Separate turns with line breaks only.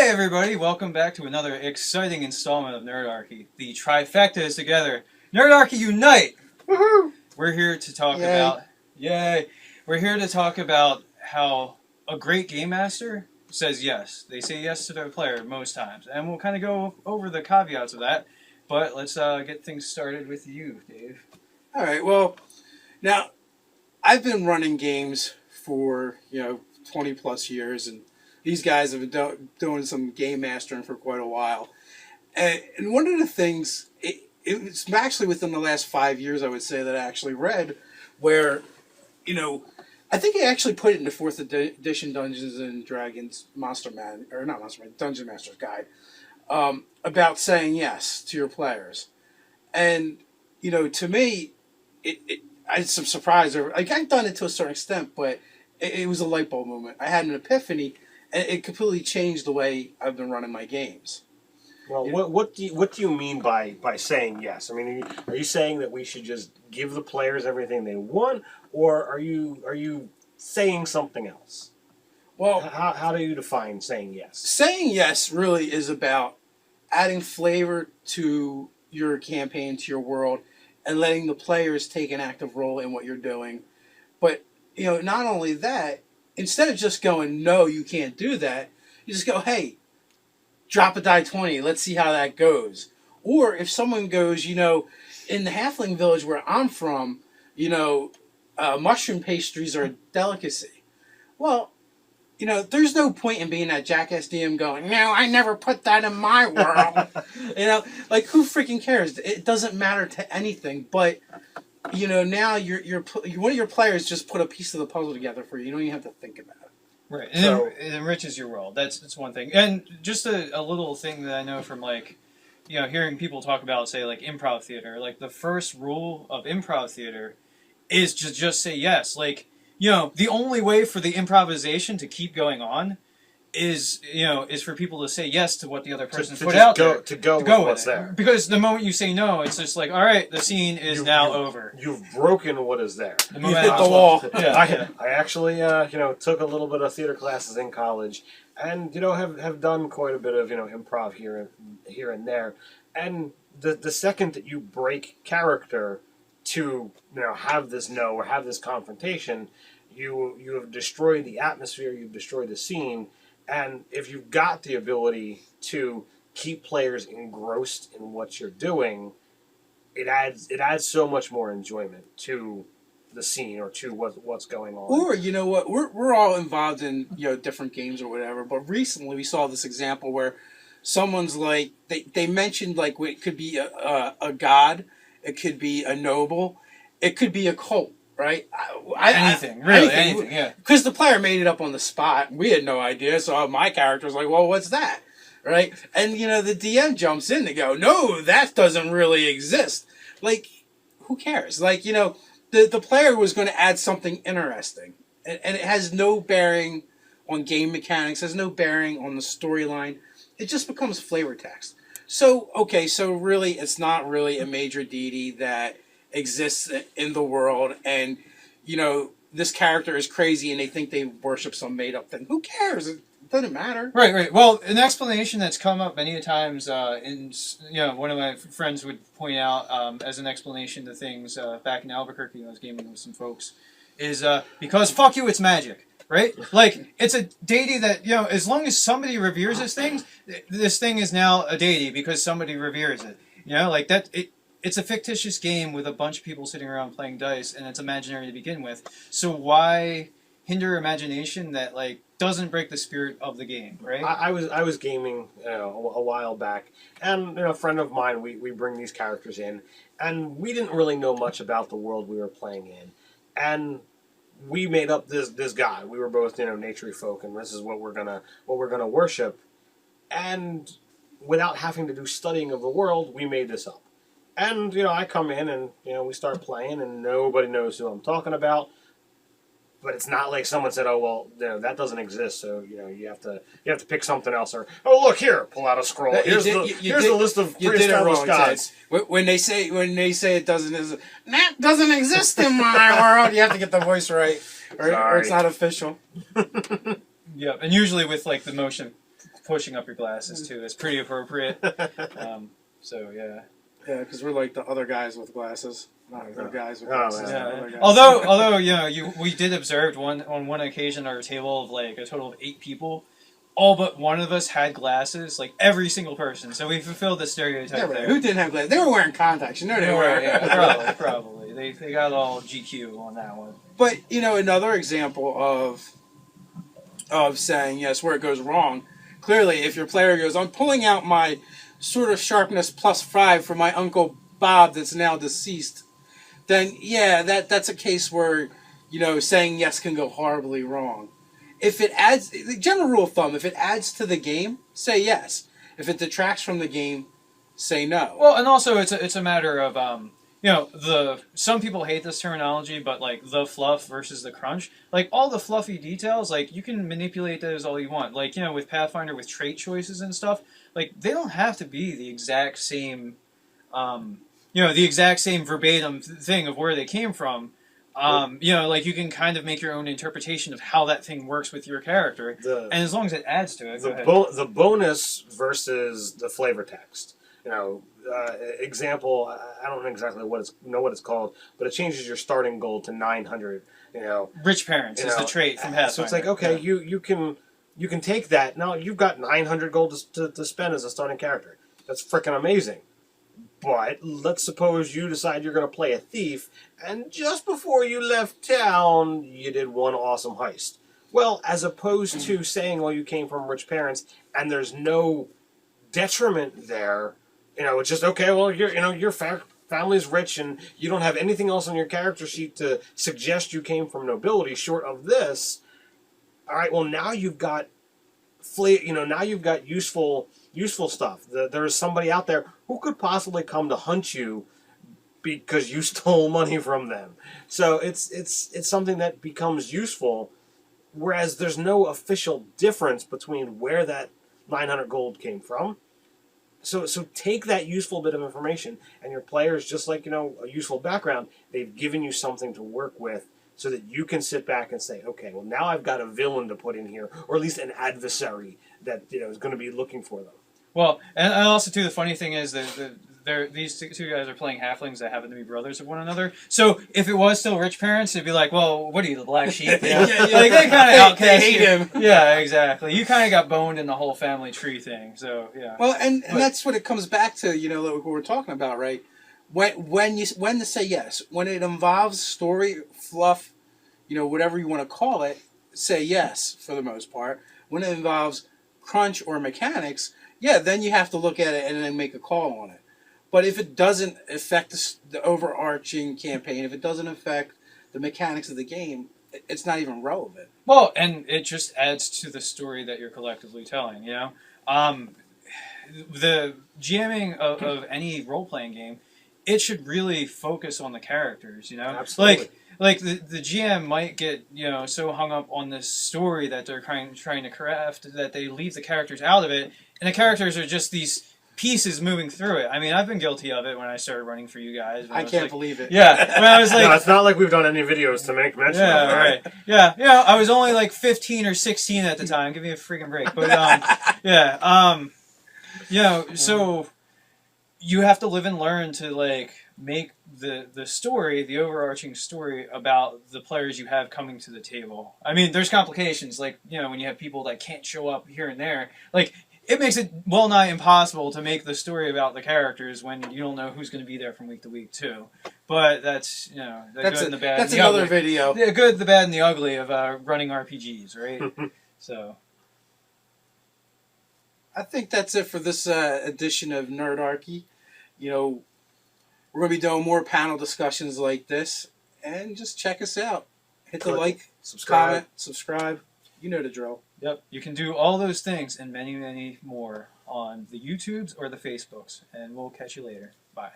Hey everybody, welcome back to another exciting installment of Nerdarchy. The trifecta is together. Nerdarchy Unite!
Woohoo!
We're here to talk
Yay.
about... Yay! We're here to talk about how a great game master says yes. They say yes to their player most times. And we'll kind of go over the caveats of that. But let's get things started with you, Dave.
Alright, well, now, I've been running games for, 20 plus years, and these guys have been doing some game mastering for quite a while. And one of the things, it's actually within the last 5 years, I would say, that I actually read, where, I think I actually put it in the 4th edition Dungeons and Dragons Dungeon Master's Guide, about saying yes to your players. And, to me, I'm surprised. I've done it to a certain extent, but it was a light bulb moment. I had an epiphany, and it completely changed the way I've been running my games.
Well, what do you mean by saying yes? I mean, are you saying that we should just give the players everything they want, or are you saying something else?
Well,
how do you define saying yes?
Saying yes really is about adding flavor to your campaign, to your world, and letting the players take an active role in what you're doing. But, not only that, instead of just going, no, you can't do that, you just go, hey, drop a die 20, let's see how that goes. Or if someone goes, in the halfling village where I'm from, mushroom pastries are a delicacy. Well, there's no point in being that jackass DM going, no, I never put that in my world. Who freaking cares? It doesn't matter to anything. But, now one of your players just put a piece of the puzzle together for you. You don't even have to think about it.
Right, and it enriches your world. That's one thing. And just a little thing that I know from, hearing people talk about, say, improv theater. The first rule of improv theater is to just say yes. The only way for the improvisation to keep going on is for people to say yes to what the other person put out there.
To go with what's there.
Because the moment you say no, it's just all right, the scene is now over.
You've broken what is there.
You hit the wall.
I actually, took a little bit of theater classes in college, and have done quite a bit of improv here and there. And the second that you break character to have this no or have this confrontation, you have destroyed the atmosphere, you've destroyed the scene, and if you've got the ability to keep players engrossed in what you're doing, it adds so much more enjoyment to the scene or to what's going on.
Or what, we're all involved in different games or whatever, but recently we saw this example where someone's they mentioned it could be a god, it could be a noble, it could be a cult, right?
Anything, yeah.
Because the player made it up on the spot. We had no idea, so my character was like, well, what's that? Right? And, the DM jumps in to go, no, that doesn't really exist. Who cares? The player was going to add something interesting. And it has no bearing on game mechanics, has no bearing on the storyline. It just becomes flavor text. So really, it's not really a major deity that exists in the world, and this character is crazy and they think they worship some made-up thing. Who cares? It doesn't matter.
Right. Well, an explanation that's come up many times, one of my friends would point out as an explanation to things back in Albuquerque when I was gaming with some folks, is because fuck you, it's magic. Right? It's a deity that, as long as somebody reveres this thing is now a deity because somebody reveres it. It's a fictitious game with a bunch of people sitting around playing dice, and it's imaginary to begin with. So why hinder imagination that doesn't break the spirit of the game, right?
I was gaming a while back, and a friend of mine, we bring these characters in, and we didn't really know much about the world we were playing in, and we made up this guy. We were both naturey folk, and this is what we're gonna worship, and without having to do studying of the world, we made this up. And, I come in and, we start playing and nobody knows who I'm talking about. But it's not like someone said, oh, well, that doesn't exist, so, you have to pick something else. Or, oh, look here, pull out a scroll. Here's the list of pre-established gods.
When they say it doesn't exist in my world, you have to get the voice right. Or it's not official.
Yeah, and usually with, the motion pushing up your glasses too is pretty appropriate. So yeah.
Yeah, because we're like the other guys with glasses, not the guys with glasses.
Yeah.
Other guys.
Although we did observe on one occasion our table of like a total of 8 people. All but one of us had glasses, like every single person. So we fulfilled the stereotype there.
Who didn't have glasses? They were wearing contacts. You know they were.
Yeah, probably. They got all GQ on that one.
But another example of saying yes where it goes wrong. Clearly, if your player goes, I'm pulling out my sort of sharpness +5 for my Uncle Bob that's now deceased, then yeah, that's a case where saying yes can go horribly wrong. If it adds, the general rule of thumb, if it adds to the game, say yes. If it detracts from the game, say no.
Well, and also it's a matter of some people hate this terminology, but like the fluff versus the crunch, like all the fluffy details, like you can manipulate those all you want. Like with Pathfinder with trait choices and stuff, like they don't have to be the exact same, the exact same verbatim thing of where they came from. Like you can kind of make your own interpretation of how that thing works with your character, and as long as it adds to it.
The bonus versus the flavor text. Example. I don't know exactly what it's called, but it changes your starting goal to 900.
Rich parents is the trait from Pathfinder.
So it's like okay, you can take that. Now you've got 900 gold to spend as a starting character. That's freaking amazing. But let's suppose you decide you're going to play a thief, and just before you left town, you did one awesome heist. Well, as opposed to saying, well, you came from rich parents, and there's no detriment there, it's just, okay, well, your family's rich, and you don't have anything else on your character sheet to suggest you came from nobility short of this. All right, well, now you've got useful stuff. There is somebody out there who could possibly come to hunt you because you stole money from them. So it's something that becomes useful, whereas there's no official difference between where that 900 gold came from. So take that useful bit of information, and your players, just like a useful background, they've given you something to work with, so that you can sit back and say, okay, well now I've got a villain to put in here, or at least an adversary that is going to be looking for them.
Well, and also too, the funny thing is that these two guys are playing halflings that happen to be brothers of one another. So if it was still rich parents, it'd be like, well, what are you, the black sheep? Like they kind of outcast.
They hate him.
Yeah, exactly. You kind of got boned in the whole family tree thing. So yeah.
Well, and that's what it comes back to. Like what we're talking about, right? When to say yes, when it involves story, fluff, whatever you want to call it, say yes for the most part. When it involves crunch or mechanics, yeah, then you have to look at it and then make a call on it. But if it doesn't affect the overarching campaign, if it doesn't affect the mechanics of the game, it's not even relevant.
Well, and it just adds to the story that you're collectively telling, The GMing of any role-playing game, it should really focus on the characters,
Absolutely.
Like the GM might get so hung up on this story that they're trying to craft that they leave the characters out of it, and the characters are just these pieces moving through it. I mean, I've been guilty of it when I started running for you guys.
I can't believe it.
Yeah, when I was like,
no, it's not like we've done any videos to make mention of it.
Right. Yeah, I was only like 15 or 16 at the time. Give me a freaking break. But so you have to live and learn to make the story, the overarching story about the players you have coming to the table. I mean, there's complications, when you have people that can't show up here and there. It makes it well nigh impossible to make the story about the characters when you don't know who's going to be there from week to week too. But that's the good and the bad.
That's
and the
another
ugly.
video.
The good, the bad, and the ugly of running RPGs, right? So.
I think that's it for this edition of Nerdarchy. We're going to be doing more panel discussions like this, and just check us out. Hit the like, comment, subscribe. You know the drill.
Yep, you can do all those things and many, many more on the YouTubes or the Facebooks, and we'll catch you later. Bye.